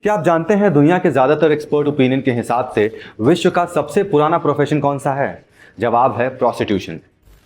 क्या आप जानते हैं दुनिया के ज़्यादातर एक्सपर्ट ओपिनियन के हिसाब से विश्व का सबसे पुराना प्रोफेशन कौन सा है? जवाब है प्रोस्टिट्यूशन।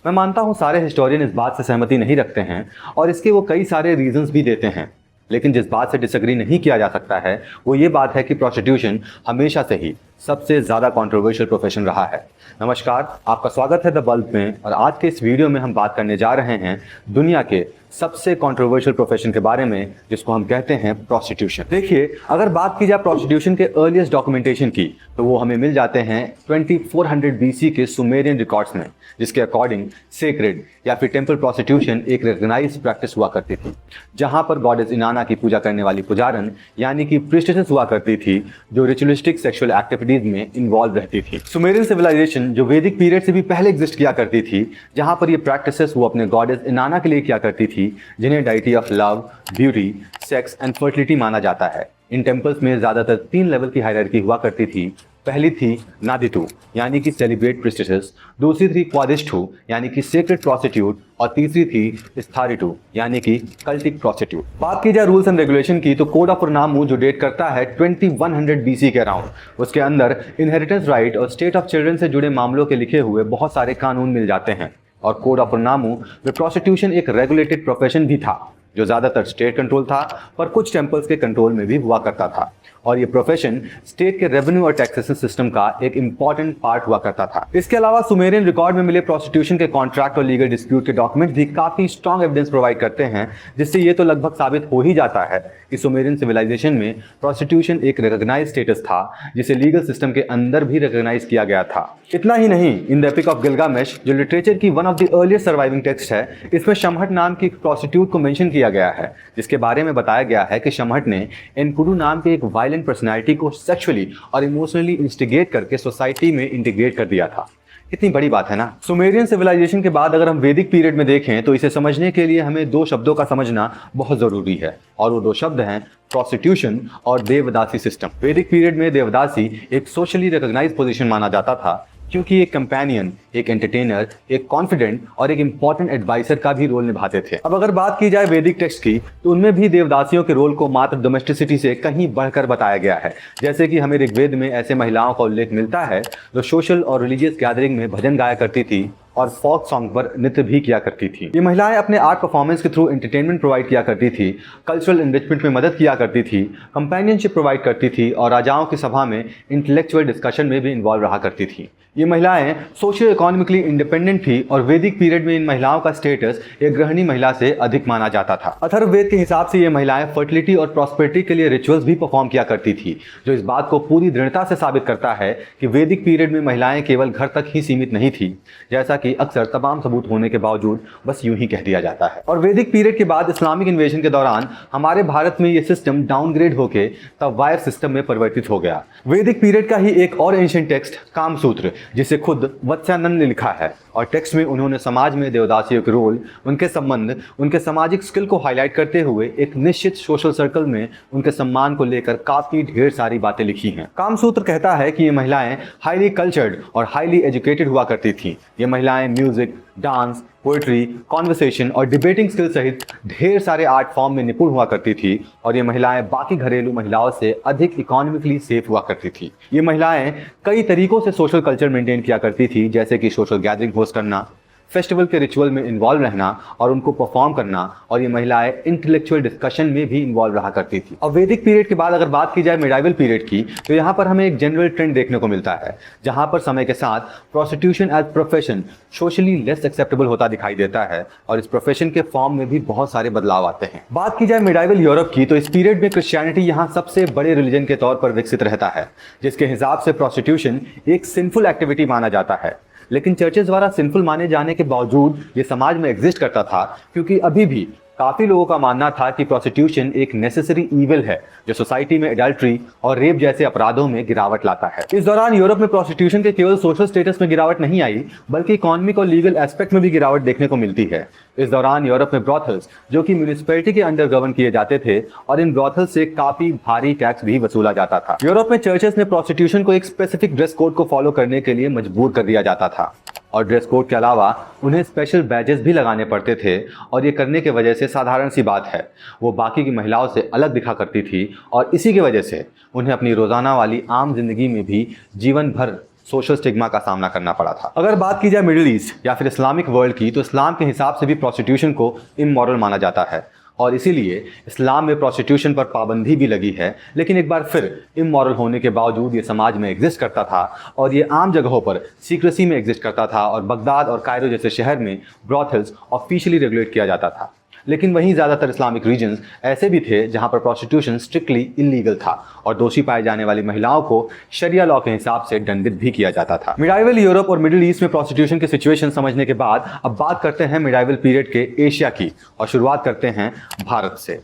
मैं मानता हूँ सारे हिस्टोरियन इस बात से सहमति नहीं रखते हैं और इसके वो कई सारे रीजंस भी देते हैं, लेकिन जिस बात से डिसएग्री नहीं किया जा सकता है वो ये बात है कि प्रोस्टिट्यूशन हमेशा से ही सबसे ज़्यादा कंट्रोवर्शियल प्रोफेशन रहा है। नमस्कार, आपका स्वागत है द बल्ब में और आज के इस वीडियो में हम बात करने जा रहे हैं दुनिया के सबसे कंट्रोवर्शियल प्रोफेशन के बारे में, जिसको हम कहते हैं प्रोस्टिट्यूशन। देखिए, अगर बात की जाए प्रोस्टिट्यूशन के अर्लीस्ट डॉक्यूमेंटेशन की तो वो हमें मिल जाते हैं 2400 BC के सुमेरियन रिकॉर्ड्स में, जिसके अकॉर्डिंग सेक्रेड या फिर टेम्पल प्रोस्टिट्यूशन एक रिकॉग्नाइज्ड प्रैक्टिस हुआ करती थी, जहां पर गॉडेस इनाना की पूजा करने वाली पुजारन यानी कि प्रीस्टेसेस हुआ करती थी, जो रिचुअलिस्टिक सेक्सुअल एक्टिविटीज में इन्वॉल्व रहती थी। सुमेरियन सिविलाइजेशन जो वैदिक पीरियड से भी पहले एग्जिस्ट किया करती थी, जहां पर ये प्रैक्टिसेस वो अपने गॉडेस इनाना के लिए किया करती थी, जिन्हें deity of love, beauty, sex and fertility माना जाता है। इन टेम्पल्स में ज्यादातर 3 लेवल की हायरार्की हुआ करती थी। पहली थी नादितु यानी कि सेलिब्रेट प्रीस्टेसेस, दूसरी थी क्वादिष्ठु यानी कि सेक्रेड प्रोस्टिट्यूट और तीसरी थी स्थारिटु यानी कि कल्टिक प्रोस्टिट्यूट। बात की जाए रूल्स एंड रेगुलेशन की तो कोड ऑफ उरनामू जो डेट करता है 2100 BC के अराउंड, उसके अंदर इनहेरिटेंस राइट और स्टेट ऑफ चिल्ड्रन से जुड़े मामलों के लिखे हुए बहुत सारे कानून मिल जाते हैं। और कोड ऑफ उरनामू में प्रोस्टिट्यूशन एक रेगुलेटेड प्रोफेशन भी था, जो ज़्यादातर स्टेट कंट्रोल था पर कुछ टेम्पल्स के कंट्रोल में भी हुआ करता था। और ये प्रोफेशन स्टेट के रेवेन्यू और टैक्सेशन सिस्टम का एक इंपॉर्टेंट पार्ट हुआ करता था। इसके अलावा सुमेरियन रिकॉर्ड में मिले प्रोस्टिट्यूशन के कॉन्ट्रैक्ट और लीगल डिस्प्यूट के डॉक्यूमेंट भी काफी स्ट्रॉन्ग एविडेंस प्रोवाइड करते हैं, जिससे ये तो लगभग साबित हो ही जाता है कि सुमेरियन सिविलाइजेशन में प्रोस्टिट्यूशन एक रिकॉग्नाइज्ड स्टेटस था, जिसे लीगल सिस्टम के अंदर भी रिकॉग्नाइज किया गया था। इतना ही नहीं, in the epic of Gilgamesh जो लिटरेचर की one of the earliest surviving text है, इसमें शमहट नाम की प्रोस्टिट्यूट को मेंशन किया गया है, जिसके बारे में बताया गया है कि शमहट ने एनकुडू नाम के एक वायलेंट पर्सनैलिटी को सेक्सुअली और इमोशनली इंस्टिगेट करके सोसाइटी में इंटीग्रेट कर दिया था। कितनी बड़ी बात है ना। सुमेरियन सिविलाइजेशन के बाद अगर हम वैदिक पीरियड में देखें तो इसे समझने के लिए हमें 2 शब्दों का समझना बहुत जरूरी है, और वो 2 शब्द हैं प्रोस्टिट्यूशन और देवदासी सिस्टम। वैदिक पीरियड में देवदासी एक सोशली रिकॉग्नाइज्ड पोजीशन माना जाता था, क्योंकि एक कंपेनियन, एक एंटरटेनर, एक कॉन्फिडेंट और एक इंपॉर्टेंट एडवाइजर का भी रोल निभाते थे। अब अगर बात की जाए वैदिक टेक्स्ट की तो उनमें भी देवदासियों के रोल को मात्र डोमेस्टिसिटी से कहीं बढ़कर बताया गया है। जैसे कि हमें ऋग्वेद में ऐसे महिलाओं का उल्लेख मिलता है जो सोशल और रिलीजियस गैदरिंग में भजन गाया करती थी और फोक सॉन्ग पर नृत्य भी किया करती थी। ये महिलाएं अपने आर्ट परफॉर्मेंस के थ्रू एंटरटेनमेंट प्रोवाइड किया करती थी, कल्चरल एनरिचमेंट में मदद किया करती थी, कंपेनियनशिप प्रोवाइड करती थी और राजाओं की सभा में इंटेलेक्चुअल डिस्कशन में भी इन्वॉल्व रहा करती थी। ये महिलाएं सोशियो इकोनॉमिकली इंडिपेंडेंट थी और वैदिक पीरियड में इन महिलाओं का स्टेटस एक गृहिणी महिला से अधिक माना जाता था। अथर्ववेद के हिसाब से ये महिलाएं फर्टिलिटी और प्रॉस्पेरिटी के लिए रिचुअल्स भी परफॉर्म किया करती थी, जो इस बात को पूरी दृढ़ता से साबित करता है कि वैदिक पीरियड में महिलाएं केवल घर तक ही सीमित नहीं थी, जैसा कि अक्सर तमाम सबूत होने के बावजूद बस यूं ही कह दिया जाता है। और वैदिक पीरियड के बाद इस्लामिक इन्वेजन के दौरान हमारे भारत में ये सिस्टम डाउनग्रेड होकर तब वायर सिस्टम में परिवर्तित हो गया। वैदिक पीरियड का ही एक और एंशिएंट टेक्स्ट कामसूत्र, जिसे खुद वत्स्यानंद ने लिखा है, और टेक्स्ट में उन्होंने समाज में देवदासियों के रोल, उनके संबंध, उनके सामाजिक स्किल को हाईलाइट करते हुए एक निश्चित सोशल सर्कल में उनके सम्मान को लेकर काफी ढेर सारी बातें लिखी हैं। कामसूत्र कहता है कि ये महिलाएं हाईली कल्चर्ड और हाईली एजुकेटेड हुआ करती थीं। ये महिलाएं म्यूजिक, डांस, पोएट्री, कॉन्वर्सेशन और डिबेटिंग स्किल सहित ढेर सारे आर्ट फॉर्म में निपुण हुआ करती थी, और ये महिलाएं बाकी घरेलू महिलाओं से अधिक इकोनॉमिकली सेफ हुआ करती थी। ये महिलाएं कई तरीकों से सोशल कल्चर मेंटेन किया करती थी, जैसे कि सोशल गैदरिंग होस्ट करना, फेस्टिवल के रिचुअल में इन्वॉल्व रहना और उनको परफॉर्म करना, और ये महिलाएं इंटेलेक्चुअल डिस्कशन में भी इन्वॉल्व रहा करती थी। अब वैदिक पीरियड के बाद अगर बात की जाए मिडाइवल पीरियड की तो यहाँ पर हमें एक जनरल ट्रेंड देखने को मिलता है, जहाँ पर समय के साथ prostitution as profession socially less acceptable होता दिखाई देता है, और इस प्रोफेशन के फॉर्म में भी बहुत सारे बदलाव आते हैं। बात की जाए मिडाइवल यूरोप की तो इस पीरियड में क्रिश्चियनिटी यहाँ सबसे बड़े रिलीजन के तौर पर विकसित रहता है, जिसके हिसाब से प्रोस्टिट्यूशन एक सिंफुल एक्टिविटी माना जाता है। लेकिन चर्चेस द्वारा सिंफुल माने जाने के बावजूद ये समाज में एग्जिस्ट करता था, क्योंकि अभी भी काफी लोगों का मानना था कि प्रोस्टिट्यूशन एक नेसेसरी ईविल है, जो सोसाइटी में एडल्ट्री और रेप जैसे अपराधों में गिरावट लाता है। इस दौरान यूरोप में प्रोस्टिट्यूशन के केवल सोशल स्टेटस में गिरावट नहीं आई, बल्कि इकोनॉमिक और लीगल एस्पेक्ट में भी गिरावट देखने को मिलती है। इस दौरान यूरोप में ब्रॉथल्स, जो कि म्यूनिसिपैलिटी के अंडर गवर्न किए जाते थे, और इन ब्रॉथल्स से काफी भारी टैक्स भी वसूला जाता था। यूरोप में चर्चेस में प्रोस्टिट्यूशन को एक स्पेसिफिक ड्रेस कोड को फॉलो करने के लिए मजबूर कर दिया जाता था। और ड्रेस कोड के अलावा उन्हें स्पेशल बैजेस भी लगाने पड़ते थे और ये करने की वजह से साधारण सी बात है वो बाकी की महिलाओं से अलग दिखा करती थी और इसी की वजह से उन्हें अपनी रोज़ाना वाली आम जिंदगी में भी जीवन भर सोशल स्टिग्मा का सामना करना पड़ा था। अगर बात की जाए मिडिल ईस्ट या फिर इस्लामिक वर्ल्ड की, तो इस्लाम के हिसाब से भी प्रोस्टिट्यूशन को इमोरल माना जाता है और इसीलिए इस्लाम में प्रोस्टिट्यूशन पर पाबंदी भी लगी है। लेकिन एक बार फिर इमोरल होने के बावजूद ये समाज में एग्जिस्ट करता था और ये आम जगहों पर सीक्रेसी में एग्जिस्ट करता था और बगदाद और कायरो जैसे शहर में ब्रॉथल्स ऑफिशियली रेगुलेट किया जाता था। लेकिन वहीं ज़्यादातर इस्लामिक रीजन्स ऐसे भी थे जहां पर प्रोस्टिट्यूशन स्ट्रिक्टली इलीगल था और दोषी पाए जाने वाली महिलाओं को शरिया लॉ के हिसाब से दंडित भी किया जाता था। मिडाइवल यूरोप और मिडिल ईस्ट में प्रोस्टिट्यूशन की सिचुएशन समझने के बाद अब बात करते हैं मिडाइवल पीरियड के एशिया की और शुरुआत करते हैं भारत से।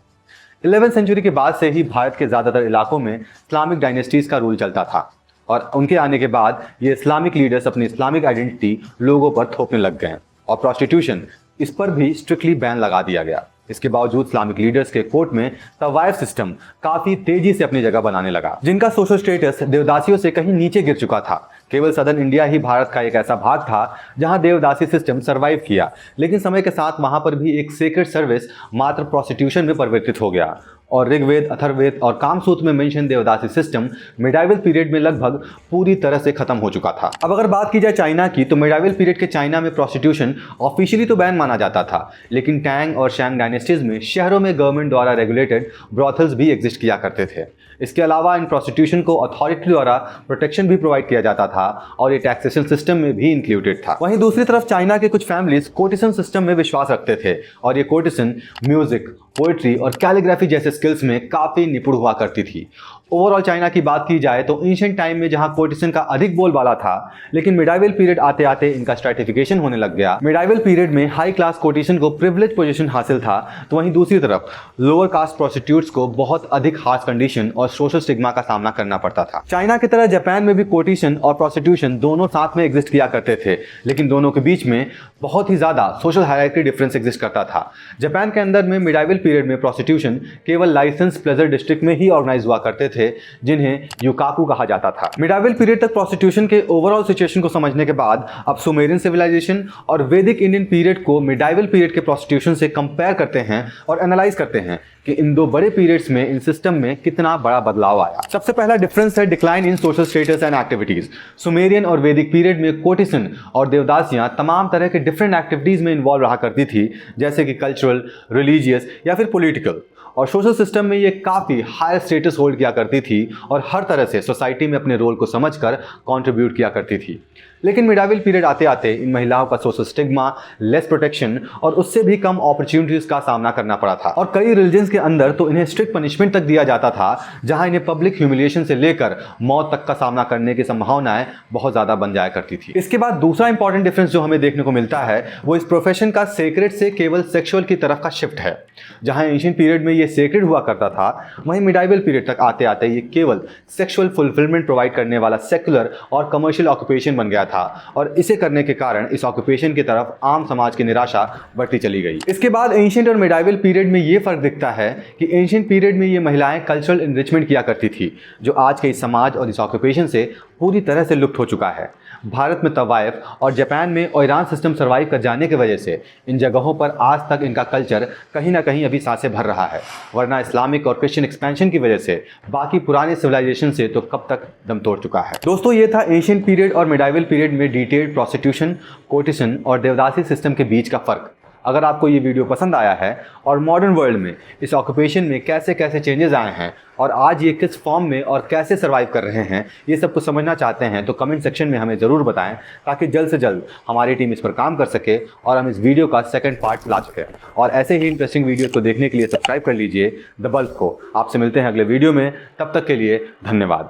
11वीं सेंचुरी के बाद से ही भारत के ज़्यादातर इलाकों में इस्लामिक डायनेस्टीज़ का रूल चलता था और उनके आने के बाद ये इस्लामिक लीडर्स अपनी इस्लामिक आइडेंटिटी लोगों पर थोपने लग गए और प्रोस्टिट्यूशन इस पर भी स्ट्रिक्टली बैन लगा दिया गया। इसके बावजूद इस्लामिक लीडर्स के कोर्ट में तवाइफ सिस्टम काफी तेजी से अपनी जगह बनाने लगा, जिनका सोशल स्टेटस देवदासियों से कहीं नीचे गिर चुका था। केवल सदर्न इंडिया ही भारत का एक ऐसा भाग था जहां देवदासी सिस्टम सर्वाइव किया, लेकिन समय के साथ वहां पर भी एक सेक्रेट सर्विस मात्र प्रोस्टिट्यूशन में परिवर्तित हो गया और ऋग्वेद, अथर्ववेद और कामसूत्र में मेंशन देवदासी सिस्टम मिडाइवल पीरियड में लगभग पूरी तरह से खत्म हो चुका था। अब अगर बात की जाए चाइना की, तो मिडाइवल पीरियड के चाइना में प्रोस्टिट्यूशन ऑफिशियली तो बैन माना जाता था, लेकिन टैंग और शैंग डायनेस्टीज में शहरों में गवर्नमेंट द्वारा रेगुलेटेड ब्रॉथल्स भी एग्जिस्ट किया करते थे। इसके अलावा इन प्रोस्टिट्यूशन को अथॉरिटी द्वारा प्रोटेक्शन भी प्रोवाइड किया जाता था और ये टैक्सेशन सिस्टम में भी इंक्लूडेड था। वहीं दूसरी तरफ चाइना के कुछ फैमिलीज कोर्टिसन सिस्टम में विश्वास रखते थे और ये कोर्टिसन म्यूजिक, पोएट्री और कैलीग्राफी जैसे स्किल्स में काफी निपुण हुआ करती थी। ओवरऑल चाइना की बात की जाए तो एंशिएंट टाइम में जहां कोर्टिसन का अधिक बोलबाला था, लेकिन मिडाइवल पीरियड आते आते इनका स्ट्रैटिफिकेशन होने लग गया। मिडाइवल पीरियड में हाई क्लास कोर्टिसन को प्रिविलेज पोजीशन हासिल था, तो वहीं दूसरी तरफ लोअर कास्ट प्रोस्टिट्यूट्स को बहुत अधिक हार्श कंडीशन और सोशल स्टिग्मा का सामना करना पड़ता था। चाइना की तरह जापान में भी कोर्टिसन और प्रोस्टिट्यूशन दोनों साथ में एग्जिस्ट किया करते थे, लेकिन दोनों के बीच में बहुत ही ज्यादा सोशल हायरार्की डिफरेंस एग्जिस्ट करता था। जापान के अंदर में मिडाइवल पीरियड में प्रोस्टिट्यूशन केवल लाइसेंस प्लेजर डिस्ट्रिक्ट में ही ऑर्गेनाइज हुआ करते थे, जिन्हें युकाकू कहा जाता था। मिडाइवल पीरियड तक प्रोस्टिट्यूशन के ओवरऑल सिचुएशन को समझने के बाद अब सुमेरियन सिविलाइजेशन और वैदिक इंडियन पीरियड को मिडाइवल पीरियड के प्रोस्टिट्यूशन से कंपेयर करते हैं और एनालाइज करते हैं कि इन दो बड़े पीरियड्स में इन सिस्टम में कितना बड़ा बदलाव आया। सबसे पहला डिफरेंस है decline in social status and activities. Sumerian और वैदिक पीरियड में कोर्टिसन और देवदासियां तमाम तरह के डिफरेंट एक्टिविटीज में इन्वॉल्व रहा करती थी, जैसे कि कल्चरल, रिलीजियस या फिर पॉलिटिकल, और सोशल सिस्टम में ये काफ़ी हायर स्टेटस होल्ड किया करती थी और हर तरह से सोसाइटी में अपने रोल को समझकर कंट्रीब्यूट किया करती थी। लेकिन मिडाइवल पीरियड आते आते इन महिलाओं का सोशल स्टिग्मा, लेस प्रोटेक्शन और उससे भी कम अपॉर्चुनिटीज का सामना करना पड़ा था और कई रिलीजन्स के अंदर तो इन्हें स्ट्रिक्ट पनिशमेंट तक दिया जाता था, जहां इन्हें पब्लिक ह्यूमिलिएशन से लेकर मौत तक का सामना करने की संभावनाएं बहुत ज़्यादा बन जाया करती थी। इसके बाद दूसरा इंपॉर्टेंट डिफरेंस जो हमें देखने को मिलता है वो इस प्रोफेशन का सेक्रेट से केवल सेक्सुअल की तरफ का शिफ्ट है। जहां एंशिएंट पीरियड में ये सेक्रेट हुआ करता था, वहीं मिडाइवल पीरियड तक आते आते ये केवल सेक्सुअल फुलफिलमेंट प्रोवाइड करने वाला सेक्युलर और कमर्शियल ऑक्यूपेशन बन गया था और इसे करने के कारण इस ऑक्यूपेशन की तरफ आम समाज की निराशा बढ़ती चली गई। इसके बाद एंशिएंट और मिडाइवल पीरियड में ये फर्क दिखता है कि एंशिएंट पीरियड में ये महिलाएं कल्चरल एनरिचमेंट किया करती थी, जो आज के इस समाज और इस ऑक्यूपेशन से पूरी तरह से लुप्त हो चुका है। भारत में तवाइफ और जापान में ओइरान सिस्टम सर्वाइव कर जाने की वजह से इन जगहों पर आज तक इनका कल्चर कहीं ना कहीं अभी सांसें भर रहा है, वरना इस्लामिक और क्रिश्चियन एक्सपेंशन की वजह से बाकी पुराने सिविलाइजेशन से तो कब तक दम तोड़ चुका है। दोस्तों, ये था एंशिएंट पीरियड और मिडाइवल पीरियड में डिटेल्ड प्रोस्टिट्यूशन, कोर्टिसन और देवदासी सिस्टम के बीच का फर्क। अगर आपको ये वीडियो पसंद आया है और मॉडर्न वर्ल्ड में इस ऑक्यूपेशन में कैसे कैसे चेंजेस आए हैं और आज ये किस फॉर्म में और कैसे सर्वाइव कर रहे हैं, ये सब कुछ समझना चाहते हैं तो कमेंट सेक्शन में हमें ज़रूर बताएं, ताकि जल्द से जल्द हमारी टीम इस पर काम कर सके और हम इस वीडियो का सेकंड पार्ट ला सकें। और ऐसे ही इंटरेस्टिंग वीडियोस को देखने के लिए सब्सक्राइब कर लीजिए द बल्ब को। आपसे मिलते हैं अगले वीडियो में, तब तक के लिए धन्यवाद।